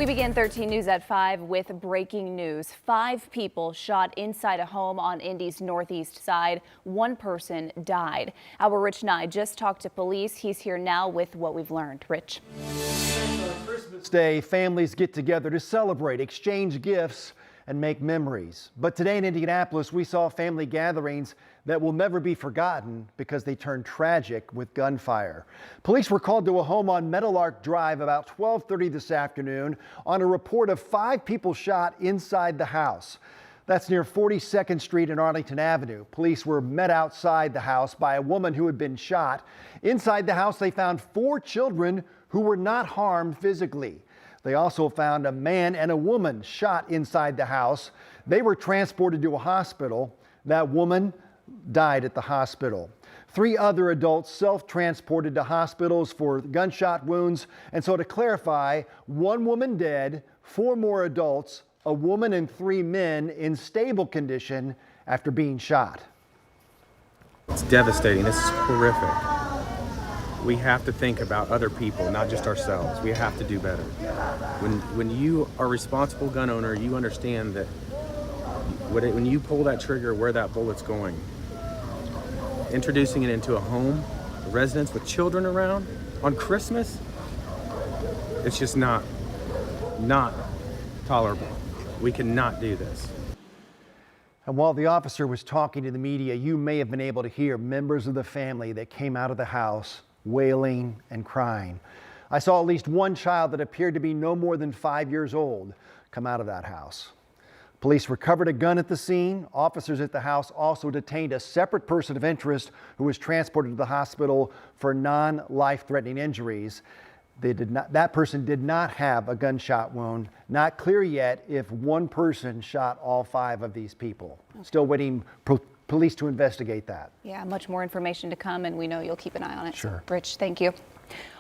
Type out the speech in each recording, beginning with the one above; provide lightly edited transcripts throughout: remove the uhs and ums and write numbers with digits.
We begin 13 News at 5 with breaking news. 5 people shot inside a home on Indy's northeast side. 1 person died. Our Rich Nye just talked to police. He's here now with what we've learned. Rich. On Christmas Day, families get together to celebrate, exchange gifts, and make memories. But today in Indianapolis, we saw family gatherings that will never be forgotten because they turned tragic with gunfire. Police were called to a home on Meadowlark Drive about 12:30 this afternoon on a report of 5 people shot inside the house. That's near 42nd Street and Arlington Avenue. Police were met outside the house by a woman who had been shot. Inside the house, they found 4 children who were not harmed physically. They also found a man and a woman shot inside the house. They were transported to a hospital. That woman died at the hospital. 3 other adults self-transported to hospitals for gunshot wounds. And so to clarify, 1 woman dead, 4 more adults, a woman and 3 men in stable condition after being shot. It's devastating. This is horrific. We have to think about other people, not just ourselves. We have to do better. When you are a responsible gun owner, you understand that when you pull that trigger, where that bullet's going. Introducing it into a home, a residence with children around on Christmas, it's just not tolerable. We cannot do this. And while the officer was talking to the media, you may have been able to hear members of the family that came out of the house wailing and crying. I saw at least 1 child that appeared to be no more than 5 years old come out of that house. Police recovered a gun at the scene. Officers at the house also detained a separate person of interest who was transported to the hospital for non-life-threatening injuries. That person did not have a gunshot wound. Not clear yet if 1 person shot all 5 of these people. Still waiting police to investigate that. Yeah, much more information to come, and we know you'll keep an eye on it. Sure. Rich, thank you.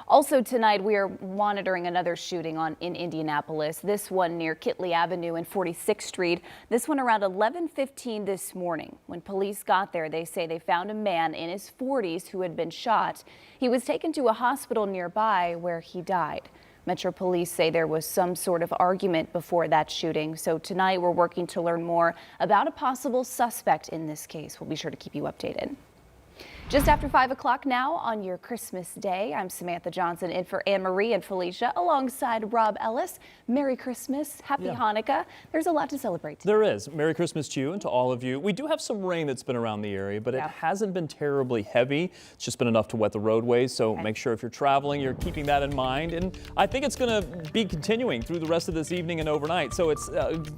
Also tonight, we are monitoring another shooting in Indianapolis. This one near Kitley Avenue and 46th Street. This one around 11:15 this morning. When police got there, they say they found a man in his 40s who had been shot. He was taken to a hospital nearby where he died. Metro Police say there was some sort of argument before that shooting. So tonight we're working to learn more about a possible suspect in this case. We'll be sure to keep you updated. Just after 5 o'clock now on your Christmas Day, I'm Samantha Johnson in for Anne Marie and Felicia alongside Rob Ellis. Merry Christmas, Happy Hanukkah. There's a lot to celebrate today. There is. Merry Christmas to you and to all of you. We do have some rain that's been around the area, but it hasn't been terribly heavy. It's just been enough to wet the roadways, so make sure if you're traveling, you're keeping that in mind. And I think it's going to be continuing through the rest of this evening and overnight. So it's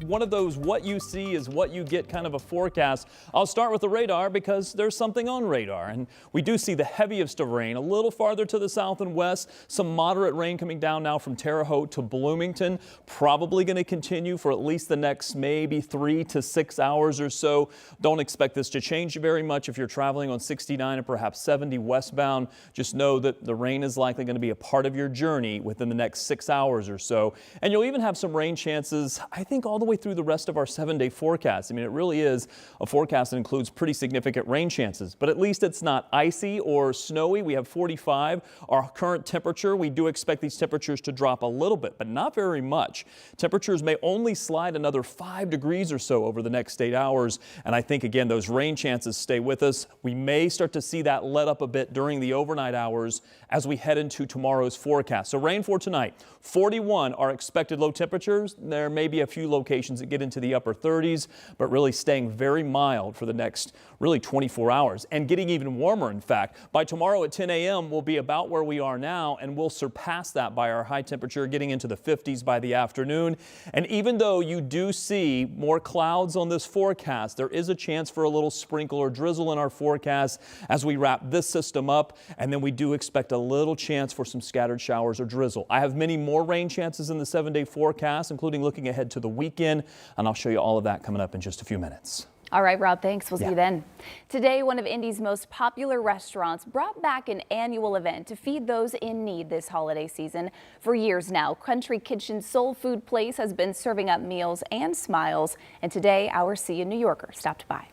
one of those what you see is what you get kind of a forecast. I'll start with the radar because there's something on radar. And we do see the heaviest of rain a little farther to the south and west. Some moderate rain coming down now from Terre Haute to Bloomington. Probably going to continue for at least the next maybe 3 to 6 hours or so. Don't expect this to change very much if you're traveling on 69 and perhaps 70 westbound. Just know that the rain is likely going to be a part of your journey within the next 6 hours or so. And you'll even have some rain chances, I think, all the way through the rest of our 7-day forecast. I mean, it really is a forecast that includes pretty significant rain chances, but at least it's not icy or snowy. We have 45. Our current temperature, we do expect these temperatures to drop a little bit, but not very much. Temperatures may only slide another 5 degrees or so over the next 8 hours. And I think, again, those rain chances stay with us. We may start to see that let up a bit during the overnight hours as we head into tomorrow's forecast. So rain for tonight, 41 are expected low temperatures. There may be a few locations that get into the upper 30s, but really staying very mild for the next really 24 hours and getting even warmer. In fact, by tomorrow at 10 a.m. we'll be about where we are now, and we'll surpass that by our high temperature getting into the 50s by the afternoon. And even though you do see more clouds on this forecast, there is a chance for a little sprinkle or drizzle in our forecast as we wrap this system up. And then we do expect a little chance for some scattered showers or drizzle. I have many more rain chances in the 7-day forecast, including looking ahead to the weekend. And I'll show you all of that coming up in just a few minutes. All right, Rob, thanks. We'll see you then. Today, one of Indy's most popular restaurants brought back an annual event to feed those in need this holiday season. For years now, Country Kitchen Soul Food Place has been serving up meals and smiles. And today, our See You New Yorker stopped by.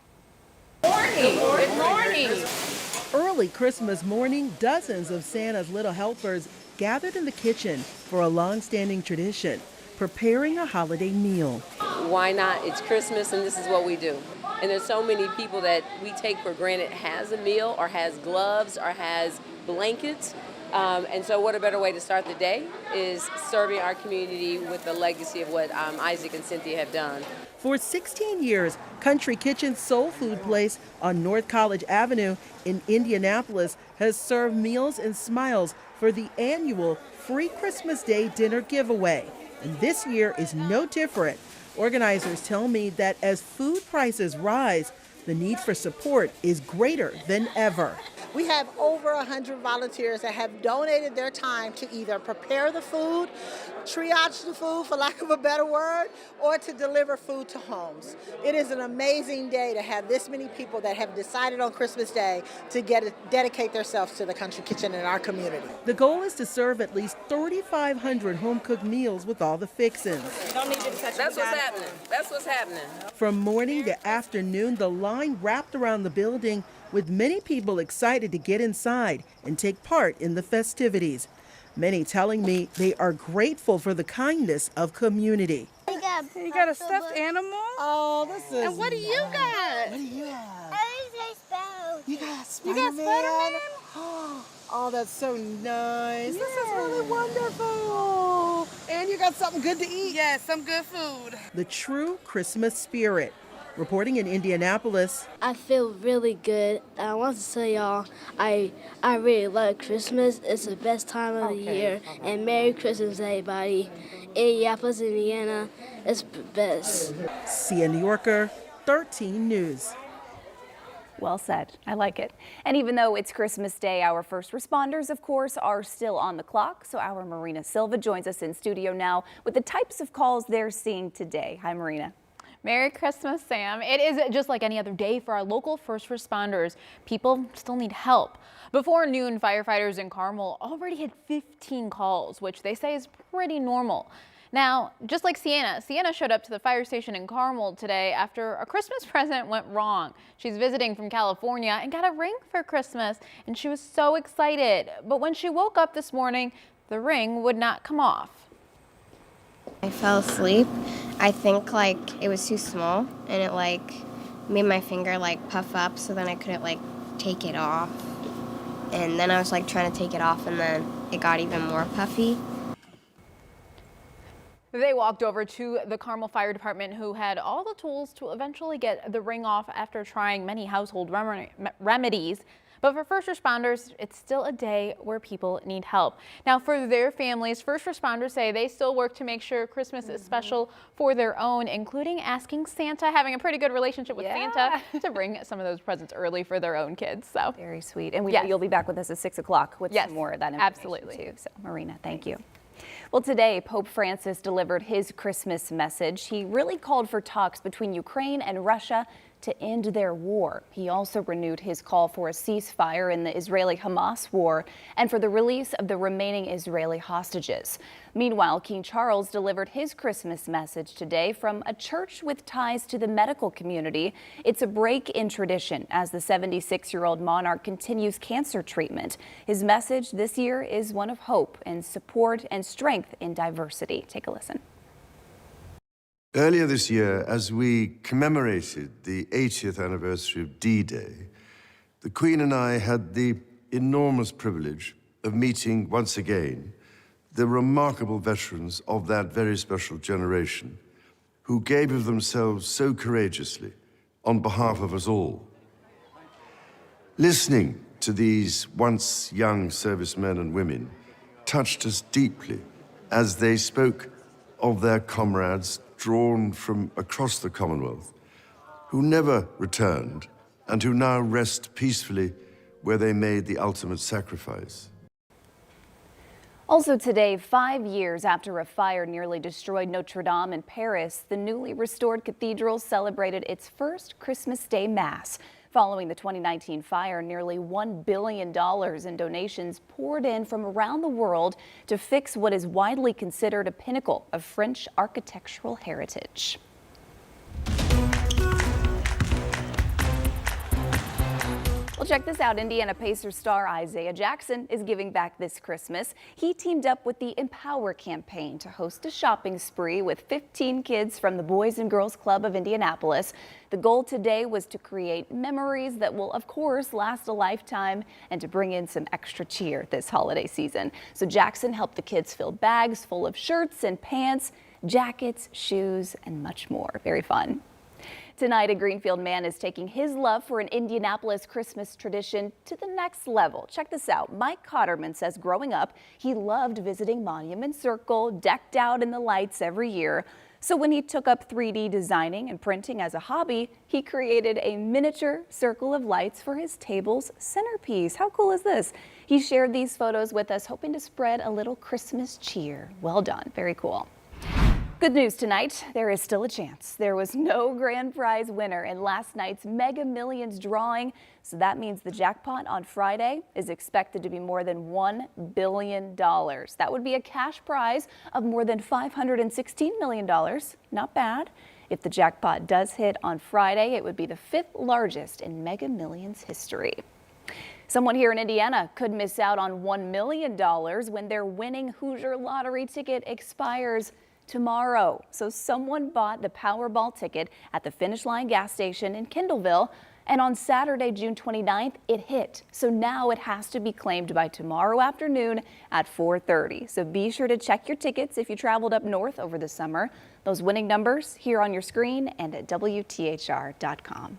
Morning. Good morning. Early Christmas morning, dozens of Santa's little helpers gathered in the kitchen for a long-standing tradition. preparing a holiday meal. Why not? It's Christmas and this is what we do. And there's so many people that we take for granted has a meal or has gloves or has blankets. And so what a better way to start the day is serving our community with the legacy of what Isaac and Cynthia have done. For 16 years, Country Kitchen's soul food place on North College Avenue in Indianapolis has served meals and smiles for the annual free Christmas Day dinner giveaway. And this year is no different. Organizers tell me that as food prices rise, the need for support is greater than ever. We have over 100 volunteers that have donated their time to either prepare the food, triage the food, for lack of a better word, or to deliver food to homes. It is an amazing day to have this many people that have decided on Christmas Day to dedicate themselves to the Country Kitchen in our community. The goal is to serve at least 3,500 home-cooked meals with all the fixins. You don't need to touch That's what's happening. That's what's happening. From morning to afternoon, the line wrapped around the building with many people excited to get inside and take part in the festivities. Many telling me they are grateful for the kindness of community. You got a stuffed animal? Oh, this is. And what do you got? What do you have? You got You got Spider-Man? Oh, that's so nice. This is really wonderful. And you got something good to eat. Yes, some good food. The true Christmas spirit. Reporting in Indianapolis, I feel really good. I want to tell y'all I really love Christmas. It's the best time of the year. And Merry Christmas, everybody. Indianapolis, Indiana, it's the best. CN New Yorker, 13 News. Well said. I like it. And even though it's Christmas Day, our first responders, of course, are still on the clock. So our Marina Silva joins us in studio now with the types of calls they're seeing today. Hi, Marina. Merry Christmas, Sam. It is just like any other day for our local first responders. People still need help. Before noon, firefighters in Carmel already had 15 calls, which they say is pretty normal. Now, just like Sienna showed up to the fire station in Carmel today after a Christmas present went wrong. She's visiting from California and got a ring for Christmas, and she was so excited. But when she woke up this morning, the ring would not come off. I fell asleep. I think it was too small and it made my finger puff up, so then I couldn't take it off. And then I was trying to take it off and then it got even more puffy. They walked over to the Carmel Fire Department, who had all the tools to eventually get the ring off after trying many household remedies. But for first responders, it's still a day where people need help. Now, for their families, first responders say they still work to make sure Christmas is special for their own, including asking Santa, having a pretty good relationship with Santa, to bring some of those presents early for their own kids. So very sweet. And you'll be back with us at 6 o'clock with some more of that information absolutely too. So, Marina, thank you. Well, today, Pope Francis delivered his Christmas message. He really called for talks between Ukraine and Russia to end their war. He also renewed his call for a ceasefire in the Israeli-Hamas war and for the release of the remaining Israeli hostages. Meanwhile, King Charles delivered his Christmas message today from a church with ties to the medical community. It's a break in tradition as the 76-year-old monarch continues cancer treatment. His message this year is one of hope and support and strength in diversity. Take a listen. Earlier this year, as we commemorated the 80th anniversary of D-Day, the Queen and I had the enormous privilege of meeting once again the remarkable veterans of that very special generation who gave of themselves so courageously on behalf of us all. Listening to these once young servicemen and women touched us deeply as they spoke of their comrades drawn from across the Commonwealth, who never returned and who now rest peacefully where they made the ultimate sacrifice. Also today, 5 years after a fire nearly destroyed Notre Dame in Paris, the newly restored cathedral celebrated its first Christmas Day Mass. Following the 2019 fire, nearly $1 billion in donations poured in from around the world to fix what is widely considered a pinnacle of French architectural heritage. Well, check this out. Indiana Pacers star Isaiah Jackson is giving back this Christmas. He teamed up with the Empower campaign to host a shopping spree with 15 kids from the Boys and Girls Club of Indianapolis. The goal today was to create memories that will, of course, last a lifetime and to bring in some extra cheer this holiday season. So Jackson helped the kids fill bags full of shirts and pants, jackets, shoes, and much more. Very fun. Tonight, a Greenfield man is taking his love for an Indianapolis Christmas tradition to the next level. Check this out. Mike Cotterman says growing up, he loved visiting Monument Circle, decked out in the lights every year. So when he took up 3D designing and printing as a hobby, he created a miniature circle of lights for his table's centerpiece. How cool is this? He shared these photos with us, hoping to spread a little Christmas cheer. Well done. Very cool. Good news tonight, there is still a chance. There was no grand prize winner in last night's Mega Millions drawing, so that means the jackpot on Friday is expected to be more than $1 billion. That would be a cash prize of more than $516 million. Not bad. If the jackpot does hit on Friday, it would be the 5th largest in Mega Millions history. Someone here in Indiana could miss out on $1 million when their winning Hoosier lottery ticket expires tomorrow. So someone bought the Powerball ticket at the Finish Line gas station in Kendallville, and on Saturday, June 29th, it hit. So now it has to be claimed by tomorrow afternoon at 4:30. So be sure to check your tickets if you traveled up north over the summer. Those winning numbers here on your screen and at WTHR.com.